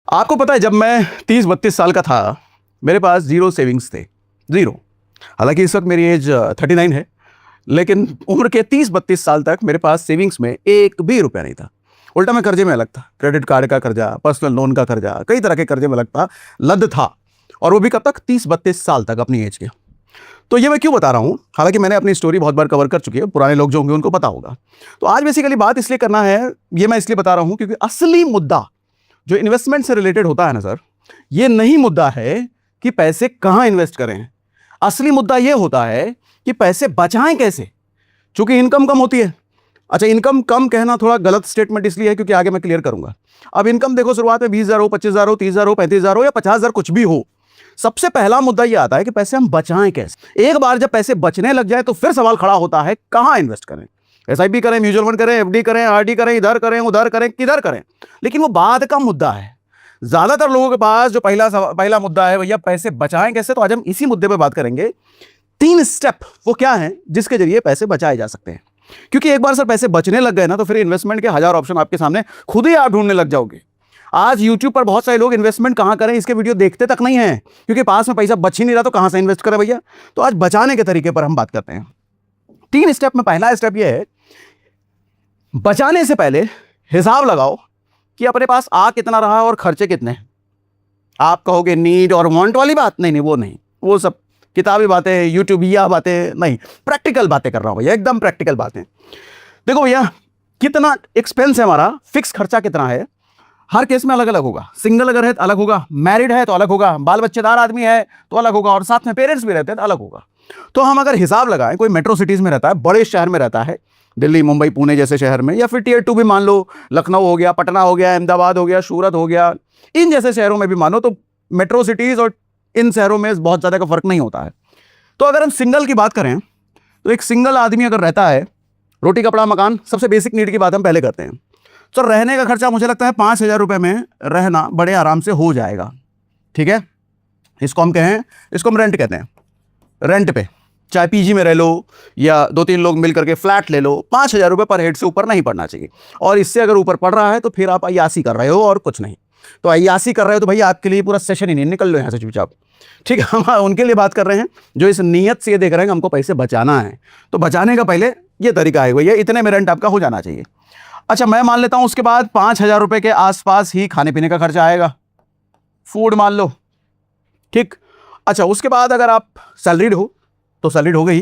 आपको पता है, जब मैं 30-32 साल का था मेरे पास जीरो सेविंग्स थे, जीरो। हालांकि इस वक्त मेरी एज 39 है, लेकिन उम्र के 30-32 साल तक मेरे पास सेविंग्स में एक भी रुपया नहीं था। उल्टा मैं कर्जे में अलग था, क्रेडिट कार्ड का कर्जा, पर्सनल लोन का कर्जा, कई तरह के कर्जे में अलग था, लद था। और वो भी कब तक? 30-32 साल तक, अपनी एज के। तो ये मैं क्यों बता रहा हूँ? हालांकि मैंने अपनी स्टोरी बहुत बार कवर कर चुकी है, पुराने लोग जो होंगे उनको पता होगा। तो आज बेसिकली बात इसलिए करना है, ये मैं इसलिए बता रहा हूँ क्योंकि असली मुद्दा जो इन्वेस्टमेंट से रिलेटेड होता है ना सर, ये नहीं मुद्दा है कि पैसे कहाँ इन्वेस्ट करें। असली मुद्दा ये होता है कि पैसे बचाएं कैसे, क्योंकि इनकम कम होती है। अच्छा, इनकम कम कहना थोड़ा गलत स्टेटमेंट इसलिए है क्योंकि आगे मैं क्लियर करूंगा। अब इनकम देखो, शुरुआत में 20,000 हो, 25,000 हो, 30,000 हो, 35,000 हो या 50,000 कुछ भी हो, सबसे पहला मुद्दा यह आता है कि पैसे हम बचाएं कैसे। एक बार जब पैसे बचने लग जाए तो फिर सवाल खड़ा होता है कहां इन्वेस्ट करें। एसआईपी करें, म्यूचुअल फंड करें, एफडी करें, आरडी करें, इधर करें, उधर करें, किधर करें। लेकिन वो बाद का मुद्दा है। ज्यादातर लोगों के पास जो पहला मुद्दा है, भैया पैसे बचाएं कैसे, तो आज हम इसी मुद्दे पर बात करेंगे। 3 स्टेप वो क्या है जिसके जरिए पैसे बचाए जा सकते हैं। क्योंकि एक बार सर पैसे बचने लग गए ना, तो फिर इन्वेस्टमेंट के 1000 ऑप्शन आपके सामने खुद ही आप ढूंढने लग जाओगे। आज YouTube पर बहुत सारे लोग इन्वेस्टमेंट कहां करें इसके वीडियो देखते तक नहीं है, क्योंकि पास में पैसा बच ही नहीं रहा, तो कहां से इन्वेस्ट करें भैया। तो आज बचाने के तरीके पर हम बात करते हैं। 3 स्टेप में पहला स्टेप यह है, बचाने से पहले हिसाब लगाओ कि अपने पास आ कितना रहा और खर्चे कितने। आप कहोगे नीड और वांट वाली बात, नहीं, वो नहीं, वो सब किताबी बातें, यूट्यूबिया बातें नहीं, प्रैक्टिकल बातें कर रहा हूं भैया, एकदम प्रैक्टिकल बातें। देखो भैया, कितना एक्सपेंस है हमारा, फिक्स खर्चा कितना है, हर केस में अलग अलग होगा। सिंगल अगर है तो अलग होगा, मैरिड है तो अलग होगा, बाल बच्चेदार आदमी है तो अलग होगा, और साथ में पेरेंट्स भी रहते हैं तो अलग होगा। तो हम अगर हिसाब लगाएं, कोई मेट्रो सिटीज में रहता है, बड़े शहर में रहता है, दिल्ली, मुंबई, पुणे जैसे शहर में, या फिर टियर 2 भी मान लो, लखनऊ हो गया, पटना हो गया, अहमदाबाद हो गया, सूरत हो गया, इन जैसे शहरों में भी मानो, तो मेट्रो सिटीज और इन शहरों में बहुत ज्यादा का फर्क नहीं होता है। तो अगर हम सिंगल की बात करें, तो एक सिंगल आदमी अगर रहता है, रोटी कपड़ा मकान, सबसे बेसिक नीड की बात हम पहले करते हैं। तो रहने का खर्चा मुझे लगता है 5,000 रुपए में रहना बड़े आराम से हो जाएगा। ठीक है, इसको हम रेंट कहते हैं। रेंट पे चाहे पीजी में रह लो या 2-3 लोग मिल करके फ्लैट ले लो, 5,000 रुपए पर हेड से ऊपर नहीं पड़ना चाहिए। और इससे अगर ऊपर पड़ रहा है तो फिर आप अय्यासी कर रहे हो और कुछ नहीं। तो अय्यासी कर रहे हो तो भैया आपके लिए पूरा सेशन ही नहीं, निकल लो यहाँ से चुपचाप। ठीक है, हम उनके लिए बात कर रहे हैं जो इस नीयत से ये देख रहे हैं कि हमको पैसे बचाना है। तो बचाने का पहले ये तरीका है भैया, इतने में रेंट आपका हो जाना चाहिए। अच्छा, मैं मान लेता हूं उसके बाद 5,000 रुपए के आसपास ही खाने पीने का खर्चा आएगा, फूड मान लो। ठीक, अच्छा, उसके बाद अगर आप सैलरीड हो तो सैलरीड हो गई,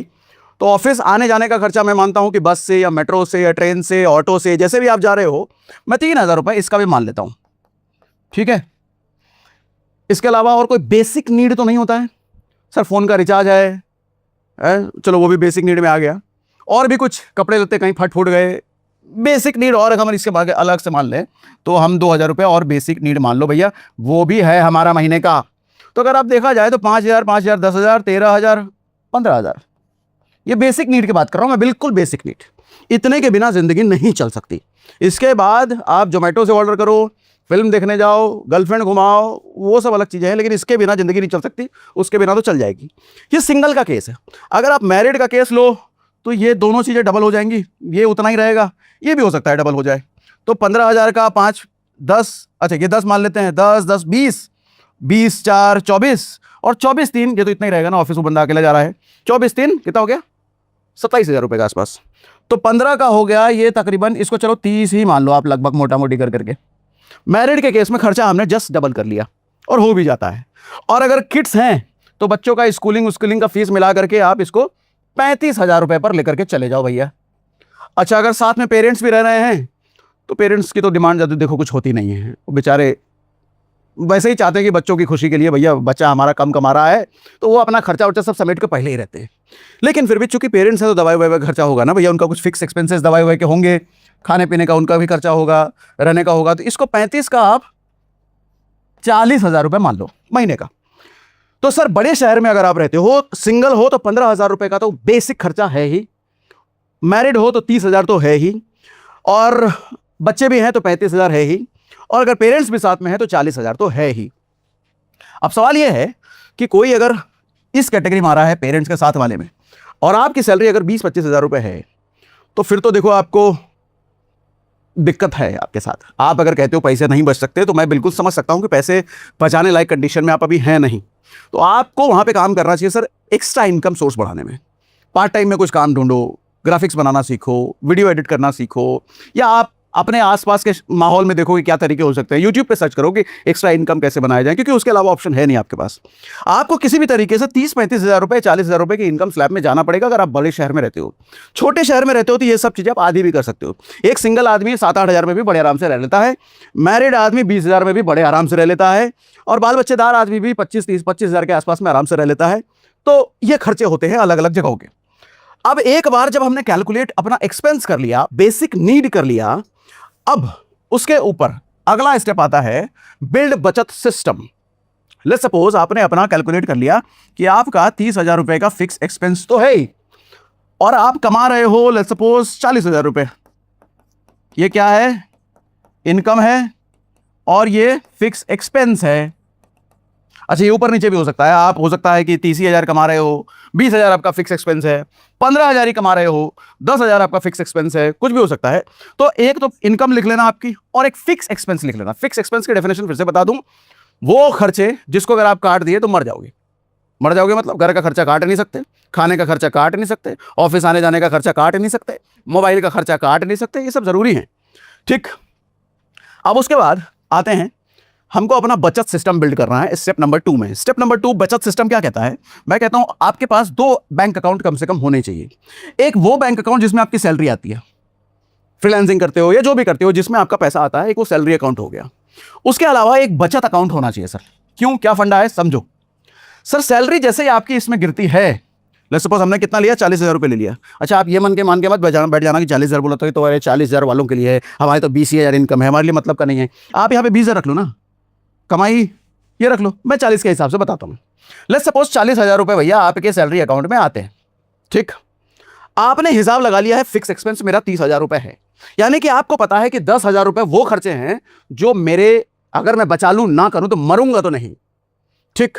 तो ऑफिस आने जाने का खर्चा मैं मानता हूं कि बस से या मेट्रो से या ट्रेन से, ऑटो से, जैसे भी आप जा रहे हो, मैं 3,000 रुपए इसका भी मान लेता हूं। ठीक है, इसके अलावा और कोई बेसिक नीड तो नहीं होता है सर, फोन का रिचार्ज है, चलो वो भी बेसिक नीड में आ गया। और भी कुछ कपड़े लत्ते कहीं फट फूट गए, बेसिक नीड। और अगर हम इसके बाद अलग से मान लें तो हम 2,000 रुपये और बेसिक नीड मान लो भैया, वो भी है हमारा महीने का। तो अगर आप देखा जाए तो 5,000, 5,000, 10,000, 13,000, 15,000, ये बेसिक नीड की बात कर रहा हूं मैं, बिल्कुल बेसिक नीड। इतने के बिना जिंदगी नहीं चल सकती। इसके बाद आप जोमेटो से ऑर्डर करो, फिल्म देखने जाओ, गर्लफ्रेंड घुमाओ, वो सब अलग चीजें हैं, लेकिन इसके बिना जिंदगी नहीं चल सकती। उसके बिना तो चल जाएगी। ये सिंगल का केस है। अगर आप मैरिड का केस लो तो ये दोनों चीजें डबल हो जाएंगी, ये उतना ही रहेगा, ये भी हो सकता है डबल हो जाए। तो 15,000 का 5, 10, अच्छा ये 10 मान लेते हैं, 10, 10, 20, 20, 4, 24 और 24, 3, ये तो इतना ही रहेगा ना, ऑफिस में बंदा अकेला जा रहा है। 24, 3 कितना हो गया? 27,000 रुपए के आसपास। तो 15 का हो गया ये तकरीबन, इसको चलो 30 ही मान लो आप, लगभग मोटा मोटी कर करके। मैरिड के केस में खर्चा हमने जस्ट डबल कर लिया और हो भी जाता है। और अगर किड्स हैं तो बच्चों का स्कूलिंग का फीस मिला करके आप इसको 35,000 रुपए पर लेकर के चले जाओ भैया। अच्छा, अगर साथ में पेरेंट्स भी रह रहे हैं तो पेरेंट्स की तो डिमांड ज़्यादा देखो कुछ होती नहीं है, वो बेचारे वैसे ही चाहते हैं कि बच्चों की खुशी के लिए, भैया बच्चा हमारा कम कमा रहा है तो वो अपना खर्चा वर्चा सब समेट के पहले ही रहते हैं। लेकिन फिर भी चूंकि पेरेंट्स हैं तो दवाई ववाई का खर्चा होगा ना भैया, उनका कुछ फिक्स एक्सपेंसेस दवाई ववाई के होंगे, खाने पीने का उनका भी खर्चा होगा, रहने का होगा। तो इसको 35 का आप 40,000 रुपये मान लो महीने का। तो सर बड़े शहर में अगर आप रहते हो, सिंगल हो तो 15,000 रुपये का तो बेसिक खर्चा है ही, मैरिड हो तो 30,000 तो है ही, और बच्चे भी हैं तो 35,000 है ही, और अगर पेरेंट्स भी साथ में है तो 40,000 तो है ही। अब सवाल यह है कि कोई अगर इस कैटेगरी में आ रहा है पेरेंट्स के साथ वाले में, और आपकी सैलरी अगर 20-25,000 रुपये है, तो फिर तो देखो आपको दिक्कत है आपके साथ। आप अगर कहते हो पैसे नहीं बच सकते, तो मैं बिल्कुल समझ सकता हूँ कि पैसे बचाने लायक कंडीशन में आप अभी हैं नहीं, तो आपको वहाँ पे काम करना चाहिए सर, एक्स्ट्रा इनकम सोर्स बढ़ाने में। पार्ट टाइम में कुछ काम ढूंढो, ग्राफिक्स बनाना सीखो, वीडियो एडिट करना सीखो, या आप अपने आसपास के माहौल में देखो कि क्या तरीके हो सकते हैं। यूट्यूब पे सर्च करो कि एक्स्ट्रा इनकम कैसे बनाया जाए, क्योंकि उसके अलावा ऑप्शन है नहीं आपके पास। आपको किसी भी तरीके से 30-35 हज़ार रुपये, 40 हज़ार रुपये की इनकम स्लैब में जाना पड़ेगा अगर आप बड़े शहर में रहते हो। छोटे शहर में रहते हो तो ये सब चीज़ें आप आधी भी कर सकते हो। एक सिंगल आदमी 7-8 हज़ार में भी बड़े आराम से रह लेता है, मैरिड आदमी 20 हज़ार में भी बड़े आराम से रह लेता है, और बाल बच्चेदार आदमी भी 25-30-25 हज़ार के आसपास में आराम से रह लेता है। तो ये खर्चे होते हैं अलग अलग जगहों के। अब एक बार जब हमने कैलकुलेट अपना एक्सपेंस कर लिया, बेसिक नीड कर लिया, अब उसके ऊपर अगला स्टेप आता है बिल्ड बचत सिस्टम। लेट्स सपोज आपने अपना कैलकुलेट कर लिया कि आपका 30 हज़ार रुपए का फिक्स एक्सपेंस तो है ही, और आप कमा रहे हो लेट्स सपोज 40 हज़ार रुपए। ये क्या है? इनकम है, और ये फिक्स एक्सपेंस है। अच्छा, ये ऊपर नीचे भी हो सकता है। आप हो सकता है कि 30 हज़ार कमा रहे हो, 20 हज़ार आपका फिक्स एक्सपेंस है, 15 हज़ार ही कमा रहे हो, 10 हज़ार आपका फिक्स एक्सपेंस है, कुछ भी हो सकता है। तो एक तो इनकम लिख लेना आपकी, और एक फिक्स एक्सपेंस लिख लेना। फिक्स एक्सपेंस की डेफिनेशन फिर से बता दूं, वो खर्चे जिसको अगर आप काट दिए तो मर जाओगे। मर जाओगे मतलब घर का खर्चा काट नहीं सकते, खाने का खर्चा काट नहीं सकते, ऑफिस आने जाने का खर्चा काट नहीं सकते, मोबाइल का खर्चा काट नहीं सकते, ये सब जरूरी है। ठीक, अब उसके बाद आते हैं, हमको अपना बचत सिस्टम बिल्ड करना है स्टेप नंबर 2 में। स्टेप नंबर 2 बचत सिस्टम क्या कहता है? मैं कहता हूं आपके पास 2 बैंक अकाउंट कम से कम होने चाहिए। एक वो बैंक अकाउंट जिसमें आपकी सैलरी आती है, फ्रीलांसिंग करते हो या जो भी करते हो, जिसमें आपका पैसा आता है, एक वो सैलरी अकाउंट हो गया। उसके अलावा एक बचत अकाउंट होना चाहिए सर। क्यों, क्या फंडा है समझो सर। सैलरी जैसे ही आपकी इसमें गिरती है, लेट्स सपोज हमने कितना लिया, 40 हज़ार रुपये ले लिया। अच्छा, आप ये मान के मत बैठ जाना कि 40 हज़ार बोला तो अरे 40 हज़ार वालों के लिए है, हमारे तो 20 हज़ार इनकम है, हमारे लिए मतलब का नहीं है। आप यहाँ पे 20 हज़ार रख लो ना, कमाई ये रख लो, मैं 40 के हिसाब से बताता हूँ। लेट्स सपोज 40 हज़ार रुपये भैया आपके सैलरी अकाउंट में आते हैं। ठीक, आपने हिसाब लगा लिया है फिक्स एक्सपेंस मेरा 30 हज़ार रुपये है, यानी कि आपको पता है कि 10 हज़ार रुपये वो खर्चे हैं जो मेरे, अगर मैं बचा लूँ ना करूँ तो मरूंगा तो नहीं। ठीक,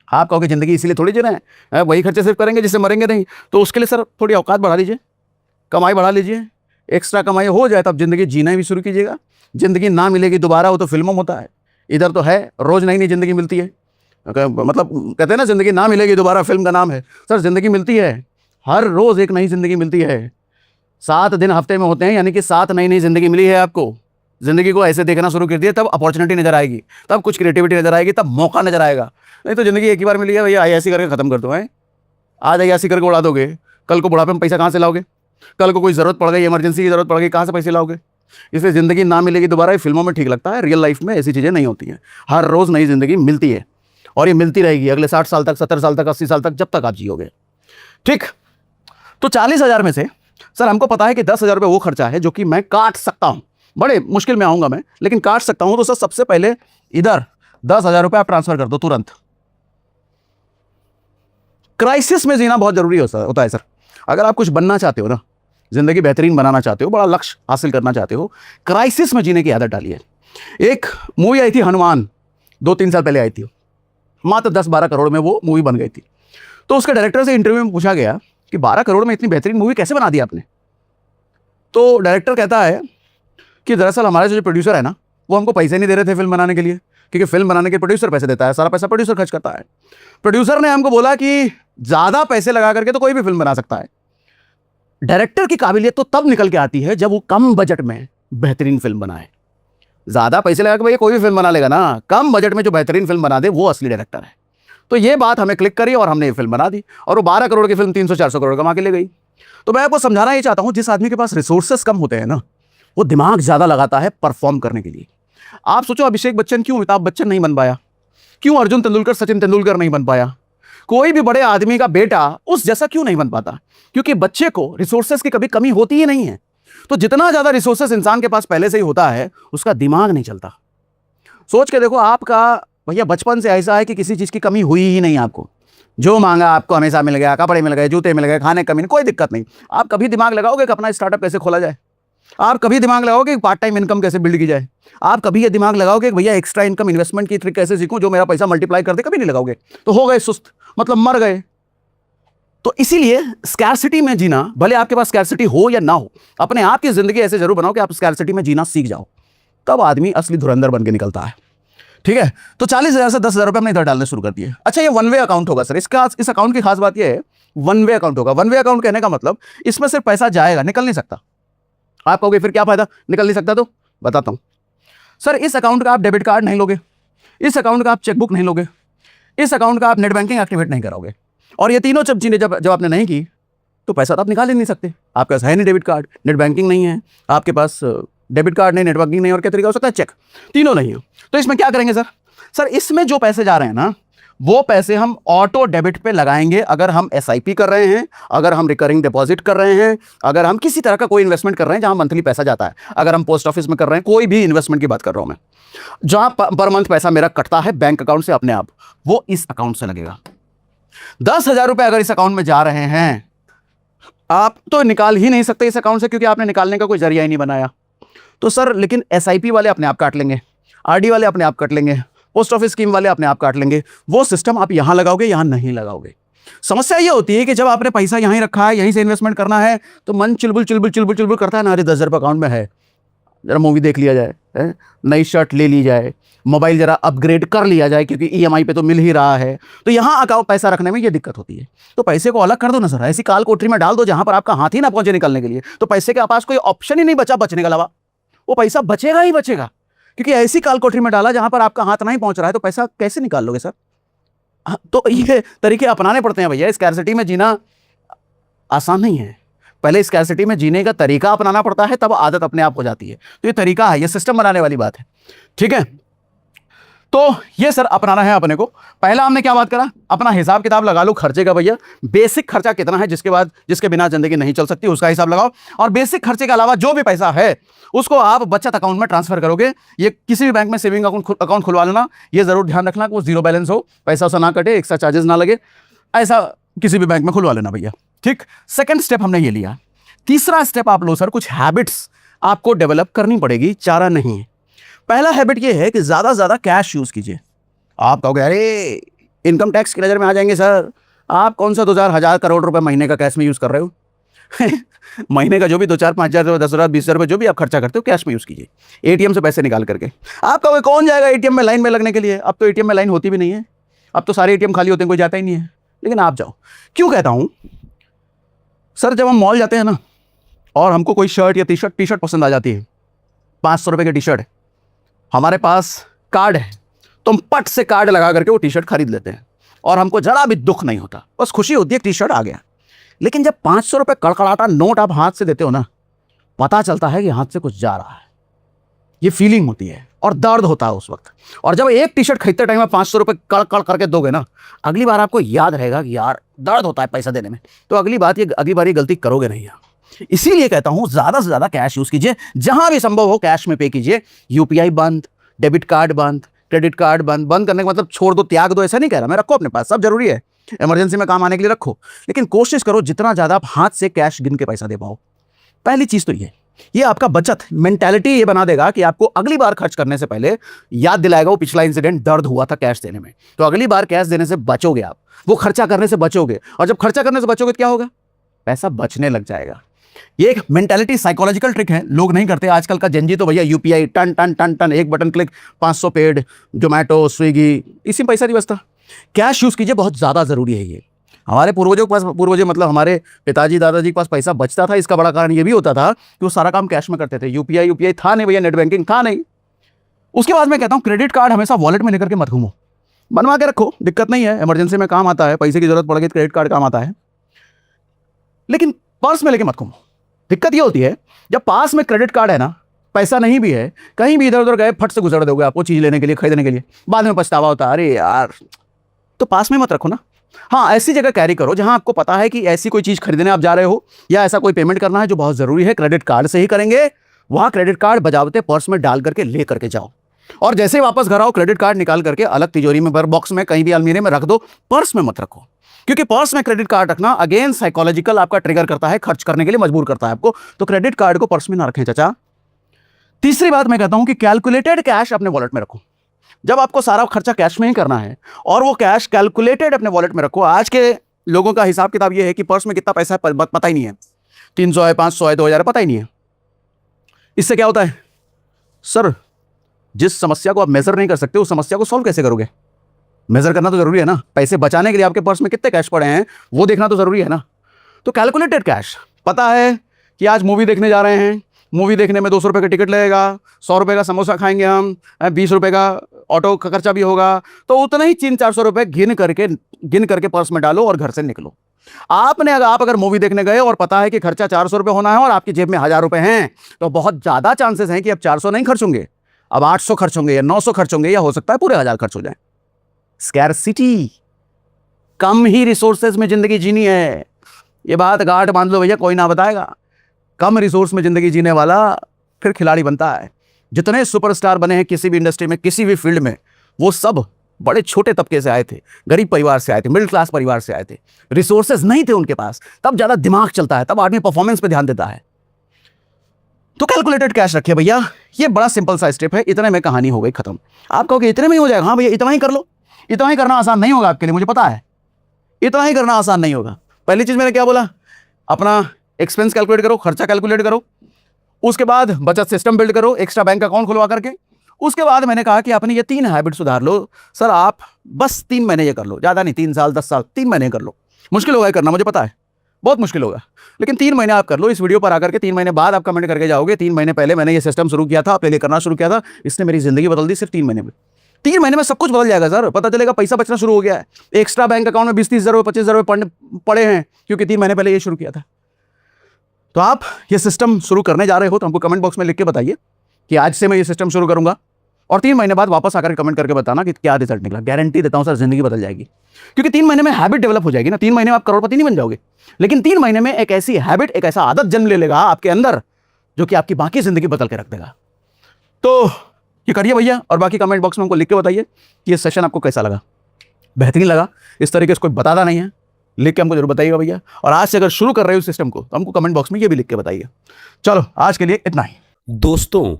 आप कहोगे जिंदगी इसीलिए थोड़ी जी रहे हैं, वही खर्चे सिर्फ करेंगे जिससे मरेंगे नहीं, तो उसके लिए सर थोड़ी औकात बढ़ा लीजिए, कमाई बढ़ा लीजिए, एक्स्ट्रा कमाई हो जाए तब जिंदगी जीना भी शुरू कीजिएगा। जिंदगी ना मिलेगी दोबारा, वो तो फिल्मों में होता है, इधर तो है रोज नई नई जिंदगी मिलती है। मतलब कहते हैं ना जिंदगी ना मिलेगी दोबारा, फिल्म का नाम है। सर जिंदगी मिलती है, हर रोज एक नई जिंदगी मिलती है। 7 दिन हफ्ते में होते हैं, यानी कि 7 नई नई जिंदगी मिली है आपको। जिंदगी को ऐसे देखना शुरू कर दिया, तब अपॉर्चुनिटी नजर आएगी, तब कुछ क्रिएटिविटी नजर आएगी, तब मौका नजर आएगा। नहीं तो जिंदगी एक ही बार मिली है भैया, ऐसी करके खत्म कर दो है। आज ऐसी करके उड़ा दोगे, कल को बुढ़ापे में पैसा कहाँ से लाओगे? कल को कोई जरूरत पड़ गई, इमरजेंसी की जरूरत पड़ गई, कहाँ से पैसे लाओगे? इसलिए जिंदगी ना मिलेगी दोबारा, ये फिल्मों में ठीक लगता है, रियल लाइफ में ऐसी चीजें नहीं होती हैं। हर रोज नई जिंदगी मिलती है, और ये मिलती रहेगी अगले 60 साल तक, 70 साल तक, 80 साल तक, जब तक आप जियोगे। ठीक, तो 40 हज़ार में से सर हमको पता है कि 10 हज़ार रुपये वो खर्चा है जो कि मैं काट सकता हूं, बड़े मुश्किल में आऊंगा मैं, लेकिन काट सकता हूं। तो सर सबसे पहले इधर 10 हज़ार रुपये आप ट्रांसफर कर दो तुरंत। क्राइसिस में जीना बहुत जरूरी होता है सर। अगर आप कुछ बनना चाहते हो ना, जिंदगी बेहतरीन बनाना चाहते हो, बड़ा लक्ष्य हासिल करना चाहते हो, क्राइसिस में जीने की आदत डालिए। एक मूवी आई थी हनुमान, 2-3 साल पहले आई थी, मात्र 10-12 करोड़ में वो मूवी बन गई थी। तो उसके डायरेक्टर से इंटरव्यू में पूछा गया कि 12 करोड़ में इतनी बेहतरीन मूवी कैसे बना दी आपने? तो डायरेक्टर कहता है कि दरअसल हमारे जो प्रोड्यूसर है ना, वो हमको पैसे नहीं दे रहे थे फिल्म बनाने के लिए, क्योंकि फिल्म बनाने के प्रोड्यूसर पैसे देता है, सारा पैसा प्रोड्यूसर खर्च करता है। प्रोड्यूसर ने हमको बोला कि ज्यादा पैसे लगा करके तो कोई भी फिल्म बना सकता है। डायरेक्टर की काबिलियत तो तब निकल के आती है जब वो कम बजट में बेहतरीन फिल्म बनाए। ज्यादा पैसे लगा के भैया कोई भी फिल्म बना लेगा ना, कम बजट में जो बेहतरीन फिल्म बना दे वो असली डायरेक्टर है। तो ये बात हमें क्लिक करी और हमने ये फिल्म बना दी, और वो 12 करोड़ की फिल्म 300-400 करोड़ कमा के ले गई। तो मैं आपको समझाना ये चाहता हूं, जिस आदमी के पास रिसोर्सेस कम होते हैं ना, वो दिमाग ज्यादा लगाता है परफॉर्म करने के लिए। आप सोचो अभिषेक बच्चन क्यों अमिताभ बच्चन नहीं बन पाया, क्यों अर्जुन तेंदुलकर सचिन तेंदुलकर नहीं बन पाया, कोई भी बड़े आदमी का बेटा उस जैसा क्यों नहीं बन पाता? क्योंकि बच्चे को रिसोर्सेस की कभी कमी होती ही नहीं है। तो जितना ज्यादा रिसोर्सेस इंसान के पास पहले से ही होता है, उसका दिमाग नहीं चलता। सोच के देखो, आपका भैया बचपन से ऐसा है कि किसी चीज की कमी हुई ही नहीं आपको, जो मांगा आपको हमेशा मिल गया, कपड़े मिल गए, जूते मिल गए, खाने की कमी नहीं, कोई दिक्कत नहीं। आप कभी दिमाग लगाओगे कि अपना स्टार्टअप कैसे खोला जाए? आप कभी दिमाग लगाओगे कि पार्ट टाइम इनकम कैसे बिल्ड की जाए? आप कभी ये दिमाग लगाओगे कि भैया एक्स्ट्रा इनकम इन्वेस्टमेंट की ट्रिक कैसे सीखूं जो मेरा पैसा मल्टीप्लाई कर दे? कभी नहीं लगाओगे। तो हो गए सुस्त, मतलब मर गए। तो इसीलिए स्कैरसिटी में जीना, भले आपके पास स्कैरसिटी हो या ना हो, अपने आप की जिंदगी ऐसे जरूर बनाओ कि आप स्कैरसिटी में जीना सीख जाओ, तब आदमी असली धुरंधर बन के निकलता है। ठीक है, तो 40,000 से 10,000 रुपए हमने इधर डालने शुरू कर दिए। अच्छा, ये वन वे अकाउंट होगा सर, इस अकाउंट की खास बात ये है, वन वे अकाउंट होगा। वन वे अकाउंट कहने का मतलब इसमें सिर्फ पैसा जाएगा, निकल नहीं सकता। आप कहोगे फिर क्या फायदा, निकल नहीं सकता? तो बताता हूं सर, इस अकाउंट का आप डेबिट कार्ड नहीं लोगे, इस अकाउंट का आप चेकबुक नहीं लोगे, इस अकाउंट का आप नेट बैंकिंग एक्टिवेट नहीं कराओगे, और ये तीनों चीजें जब आपने नहीं की तो पैसा तो आप निकाल ही नहीं सकते। आपके पास है नहीं डेबिट कार्ड, नेट बैंकिंग नहीं है, आपके पास डेबिट कार्ड नहीं, नेट बैंकिंग नहीं, और क्या तरीका हो सकता है, चेक, तीनों नहीं है। तो इसमें क्या करेंगे सर? सर इसमें जो पैसे जा रहे हैं ना, वो पैसे हम ऑटो डेबिट पे लगाएंगे। अगर हम एसआईपी कर रहे हैं, अगर हम रिकरिंग डिपॉजिट कर रहे हैं, अगर हम किसी तरह का कोई इन्वेस्टमेंट कर रहे हैं जहां मंथली पैसा जाता है, अगर हम पोस्ट ऑफिस में कर रहे हैं, कोई भी इन्वेस्टमेंट की बात कर रहा हूं मैं, जहां पर मंथ पैसा मेरा कटता है बैंक अकाउंट से अपने आप, वो इस अकाउंट से लगेगा। 10,000 रुपए अगर इस अकाउंट में जा रहे हैं, आप तो निकाल ही नहीं सकते इस अकाउंट से, क्योंकि आपने निकालने का कोई जरिया ही नहीं बनाया। तो सर लेकिन एसआईपी वाले अपने आप काट लेंगे, आरडी वाले अपने आप कट लेंगे, पोस्ट ऑफिस स्कीम वाले अपने आप काट लेंगे। वो सिस्टम आप यहां लगाओगे, यहां नहीं लगाओगे। समस्या ये होती है कि जब आपने पैसा यहीं रखा है, यहीं से इन्वेस्टमेंट करना है, तो मन चिलबुल चिलबुल चिलबुल चिलबुल करता है ना, अरे 10,000 रुपये अकाउंट में है, जरा मूवी देख लिया जाए, नई शर्ट ले ली जाए, मोबाइल जरा अपग्रेड कर लिया जाए, क्योंकि ईएमआई पे तो मिल ही रहा है। तो यहाँ अकाउंट पैसा रखने में ये दिक्कत होती है। तो पैसे को अलग कर दो ना सर, ऐसी काल कोठरी में डाल दो जहां पर आपका हाथ ही ना पहुंचे निकलने के लिए। तो पैसे के पास कोई ऑप्शन ही नहीं बचा बचने के अलावा, वो पैसा बचेगा ही बचेगा, क्योंकि ऐसी काल कोठरी में डाला जहां पर आपका हाथ नहीं पहुंच रहा है। तो पैसा कैसे निकाल लोगे सर? तो ये तरीके अपनाने पड़ते हैं भैया। स्कैरसिटी में जीना आसान नहीं है, पहले स्कैरसिटी में जीने का तरीका अपनाना पड़ता है, तब आदत अपने आप हो जाती है। तो ये तरीका है, ये सिस्टम बनाने वाली बात है। ठीक है, तो ये सर अपनाना है अपने को। पहला हमने क्या बात करा, अपना हिसाब किताब लगा लो खर्चे का भैया। बेसिक खर्चा कितना है, जिसके बिना जिंदगी नहीं चल सकती, उसका हिसाब लगाओ। और बेसिक खर्चे के अलावा जो भी पैसा है उसको आप बचत अकाउंट में ट्रांसफर करोगे। ये किसी भी बैंक में सेविंग अकाउंट खुलवा लेना, ये जरूर ध्यान रखना कि वो जीरो बैलेंस हो, पैसा उसा ना कटे, एक्स्ट्रा चार्जेस ना लगे, ऐसा किसी भी बैंक में खुलवा लेना भैया। ठीक, सेकंड स्टेप हमने ये लिया। तीसरा स्टेप आप लो सर, कुछ हैबिट्स आपको डेवलप करनी पड़ेगी, चारा नहीं है। पहला हैबिट ये है कि ज्यादा से ज्यादा कैश यूज कीजिए। आप कहोगे अरे इनकम टैक्स की नजर में आ जाएंगे सर, आप कौन सा 2,000 करोड़ रुपए महीने का कैश में यूज कर रहे हो? महीने का जो भी 2,000, 5,000, 10,000, 20,000 रुपए जो भी आप खर्चा करते हो, कैश में यूज कीजिए, एटीएम से पैसे निकाल करके। आप कहोगे कौन जाएगा एटीएम में लाइन में लगने के लिए? अब तो एटीएम में लाइन होती भी नहीं है, अब तो सारे एटीएम खाली होते हैं, कोई जाता ही नहीं है। लेकिन आप जाओ। क्यों कहता हूं सर, जब हम मॉल जाते हैं ना, और हमको कोई शर्ट या टी शर्ट पसंद आ जाती है, 500 रुपए की टी शर्ट, हमारे पास कार्ड है, तो हम पट से कार्ड लगा करके वो टी शर्ट खरीद लेते हैं, और हमको जरा भी दुख नहीं होता, बस खुशी होती है टी शर्ट आ गया। लेकिन जब 500 रुपए कड़कड़ाटा नोट आप हाथ से देते हो ना, पता चलता है कि हाथ से कुछ जा रहा है, ये फीलिंग होती है और दर्द होता है उस वक्त। और जब एक टी शर्ट खरीदते टाइम में 500 रुपए कड़ करके दोगे ना, अगली बार आपको याद रहेगा कि यार दर्द होता है पैसा देने में, तो अगली बार ये गलती करोगे नहीं यार। इसीलिए कहता हूं ज्यादा से ज्यादा कैश यूज कीजिए, जहां भी संभव हो कैश में पे कीजिए। यूपीआई बंद, डेबिट कार्ड बंद, क्रेडिट कार्ड बंद। बंद करने का मतलब छोड़ दो, त्याग दो, ऐसा नहीं कह रहा मैं। रखो अपने पास, सब जरूरी है, इमरजेंसी में काम आने के लिए रखो, लेकिन कोशिश करो जितना ज्यादा आप हाथ से कैश गिन के पैसा दे पाओ। पहली चीज तो ये आपका बचत मेंटालिटी ये बना देगा कि आपको अगली बार खर्च करने से पहले याद दिलाएगा वो पिछला इंसिडेंट दर्द हुआ था कैश देने में। तो अगली बार कैश देने से बचोगे आप, वो खर्चा करने से बचोगे, और जब खर्चा करने से बचोगे तो क्या होगा, पैसा बचने लग जाएगा। ये एक मेंटालिटी साइकोलॉजिकल ट्रिक है, लोग नहीं करते। आजकल का जेनजी तो भैया यूपीआई टन टन टन टन, एक button click 500 paid, Zomato, Swiggy, इसी में पैसा नहीं बचता। कैश यूज कीजिए, बहुत ज्यादा जरूरी है ये। हमारे पूर्वजों के पास, मतलब हमारे पिताजी दादाजी के पास पैसा बचता था, इसका बड़ा कारण ये भी होता था कि वो सारा काम कैश में करते थे। यूपीआई था नहीं भैया, नेट बैंकिंग था नहीं। उसके बाद मैं कहता हूँ क्रेडिट कार्ड हमेशा वॉलेट में लेकर के मत घूमो, बनवा के रखो, दिक्कत नहीं है, इमरजेंसी में काम आता है, पैसे की जरूरत पड़ गई क्रेडिट कार्ड काम आता है, लेकिन पर्स में लेके मत घूमो। दिक्कत ये होती है जब पास में क्रेडिट कार्ड है ना, पैसा नहीं भी है, कहीं भी इधर उधर गए फट से गुजर दोगे आप वो चीज लेने के लिए, खरीदने के लिए, बाद में पछतावा होता है, अरे यार। तो पास में मत रखो ना। हाँ, ऐसी जगह कैरी करो जहां आपको पता है कि ऐसी कोई चीज खरीदने आप जा रहे हो, या ऐसा कोई पेमेंट करना है जो बहुत जरूरी है, क्रेडिट कार्ड से ही करेंगे, वहां क्रेडिट कार्ड बजावते पर्स में डाल करके ले करके जाओ। और जैसे ही वापस घर आओ, क्रेडिट कार्ड निकाल करके अलग तिजोरी में, बॉक्स में, कहीं भी अलमीरे में रख दो, पर्स में मत रखो। क्योंकि पर्स में क्रेडिट कार्ड रखना अगेन साइकोलॉजिकल आपका ट्रिगर करता है, खर्च करने के लिए मजबूर करता है आपको। तो क्रेडिट कार्ड को पर्स में ना रखें चाचा। तीसरी बात मैं कहता हूं कि कैलकुलेटेड कैश अपने वॉलेट में रखो। जब आपको सारा खर्चा कैश में ही करना है और वो कैश कैलकुलेटेड अपने वॉलेट में रखो। आज के लोगों का हिसाब किताब ये है कि पर्स में कितना पैसा है पता ही नहीं है, 300 है, 500 है, 2000 है, पता ही नहीं है। इससे क्या होता है सर, जिस समस्या को आप मेजर नहीं कर सकते उस समस्या को सॉल्व कैसे करोगे? मेजर करना तो जरूरी है ना। पैसे बचाने के लिए आपके पर्स में कितने कैश पड़े हैं वो देखना तो जरूरी है ना। तो कैलकुलेटेड कैश, पता है कि आज मूवी देखने जा रहे हैं, मूवी देखने में 200 रुपये का टिकट लगेगा, 100 रुपये का समोसा खाएंगे हम, 20 रुपये का ऑटो का खर्चा भी होगा, तो उतना ही 300-400 रुपये गिन करके पर्स में डालो और घर से निकलो। आप अगर मूवी देखने गए और पता है कि खर्चा 400 रुपये होना है और आपकी जेब में 1000 रुपये हैं, तो बहुत ज़्यादा चांसेस हैं कि अब 400 नहीं खर्च होंगे, अब 800 खर्च होंगे या 900 खर्च होंगे, या हो सकता है पूरे 1000 खर्च हो जाए। स्कैरसिटी, कम ही रिसोर्सेज में जिंदगी जीनी है। ये बात गांठ बांध लो भैया, कोई ना बताएगा। कम रिसोर्स में जिंदगी जीने वाला फिर खिलाड़ी बनता है। जितने सुपरस्टार बने हैं किसी भी इंडस्ट्री में, किसी भी फील्ड में, वो सब बड़े छोटे तबके से आए थे, गरीब परिवार से आए थे, मिडिल क्लास परिवार से आए थे। रिसोर्सेज नहीं थे उनके पास, तब ज्यादा दिमाग चलता है, तब आदमी परफॉर्मेंस पे ध्यान देता है। तो कैलकुलेटेड कैश रखिए भैया, ये बड़ा सिंपल सा स्टेप है। इतने में कहानी हो गई खत्म। आप कहोगे इतने में ही हो जाएगा? हाँ भैया, इतना ही कर लो। इतना ही करना आसान नहीं होगा आपके लिए, मुझे पता है। इतना ही करना आसान नहीं होगा। पहली चीज मैंने क्या बोला, अपना एक्सपेंस कैलकुलेट करो, खर्चा कैलकुलेट करो, उसके बाद बचत सिस्टम बिल्ड करो, एक्स्ट्रा बैंक अकाउंट खुलवा करके। उसके बाद मैंने कहा कि आपने ये 3 हैबिट सुधार लो। सर आप बस 3 महीने ये कर लो, ज़्यादा नहीं, 3 साल 10 साल, 3 महीने कर लो। मुश्किल होगा करना, मुझे पता है बहुत मुश्किल होगा, लेकिन 3 महीने आप कर लो। इस वीडियो पर आकर के 3 महीने बाद आप कमेंट करके जाओगे 3 महीने पहले मैंने ये सिस्टम शुरू किया था, आपके लिए करना शुरू किया था, इसने मेरी जिंदगी बदल दी सिर्फ 3 महीने में। 3 महीने में सब कुछ बदल जाएगा सर। पता चलेगा पैसा बचना शुरू हो गया है, एक्स्ट्रा बैंक अकाउंट में 20-30 हज़ार 25 हज़ार पड़े हैं, क्योंकि 3 महीने पहले ये शुरू किया था। तो आप ये सिस्टम शुरू करने जा रहे हो तो हमको कमेंट बॉक्स में लिख के बताइए कि आज से मैं ये सिस्टम शुरू करूंगा, और 3 महीने बाद वापस आकर कमेंट करके बताना कि क्या रिजल्ट निकला। गारंटी देता हूं सर, जिंदगी बदल जाएगी, क्योंकि 3 महीने में हैबिट डेवलप हो जाएगी ना। 3 महीने में आप करोड़पति नहीं बन जाओगे, लेकिन 3 महीने में एक ऐसी हैबिट, एक ऐसा आदत जन्म ले लेगा आपके अंदर जो कि आपकी बाकी जिंदगी बदल के रख देगा। तो ये करिए भैया, और बाकी कमेंट बॉक्स में हमको लिख के बताइए कि ये सेशन आपको कैसा लगा, बेहतरीन लगा, इस तरीके से कोई बताता नहीं है, लिख के हमको जरूर बताइएगा भैया। और आज से अगर शुरू कर रहे हो सिस्टम को तो हमको कमेंट बॉक्स में ये भी लिख के बताइए। चलो आज के लिए इतना ही। दोस्तों,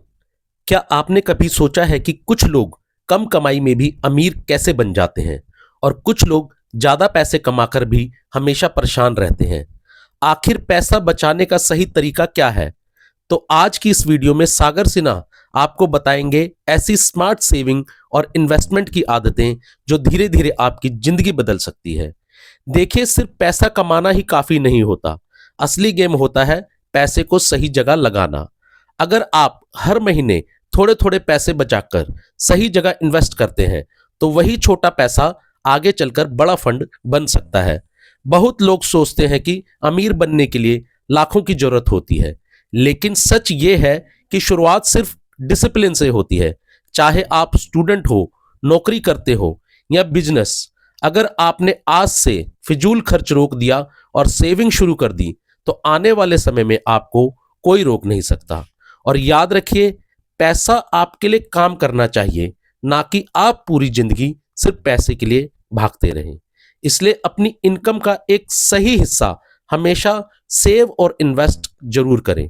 क्या आपने कभी सोचा है कि कुछ लोग कम कमाई में भी अमीर कैसे बन जाते हैं और कुछ लोग ज्यादा पैसे कमाकर भी हमेशा परेशान रहते हैं? आखिर पैसा बचाने का सही तरीका क्या है? तो आज की इस वीडियो में सागर सिन्हा आपको बताएंगे ऐसी स्मार्ट सेविंग और इन्वेस्टमेंट की आदतें जो धीरे धीरे आपकी जिंदगी बदल सकती है। देखिए, सिर्फ पैसा कमाना ही काफी नहीं होता, असली गेम होता है पैसे को सही जगह लगाना। अगर आप हर महीने थोड़े थोड़े पैसे बचाकर सही जगह इन्वेस्ट करते हैं तो वही छोटा पैसा आगे चलकर बड़ा फंड बन सकता है। बहुत लोग सोचते हैं कि अमीर बनने के लिए लाखों की जरूरत होती है, लेकिन सच ये है कि शुरुआत सिर्फ डिसिप्लिन से होती है। चाहे आप स्टूडेंट हो, नौकरी करते हो या बिजनेस, अगर आपने आज से फिजूल खर्च रोक दिया और सेविंग शुरू कर दी तो आने वाले समय में आपको कोई रोक नहीं सकता। और याद रखिए, पैसा आपके लिए काम करना चाहिए, ना कि आप पूरी जिंदगी सिर्फ पैसे के लिए भागते रहें। इसलिए अपनी इनकम का एक सही हिस्सा हमेशा सेव और इन्वेस्ट जरूर करें।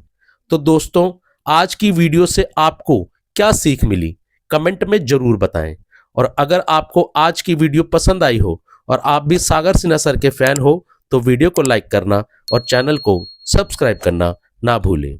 तो दोस्तों, आज की वीडियो से आपको क्या सीख मिली कमेंट में जरूर बताएं। और अगर आपको आज की वीडियो पसंद आई हो और आप भी सागर सिन्हा सर के फैन हो तो वीडियो को लाइक करना और चैनल को सब्सक्राइब करना ना भूलें।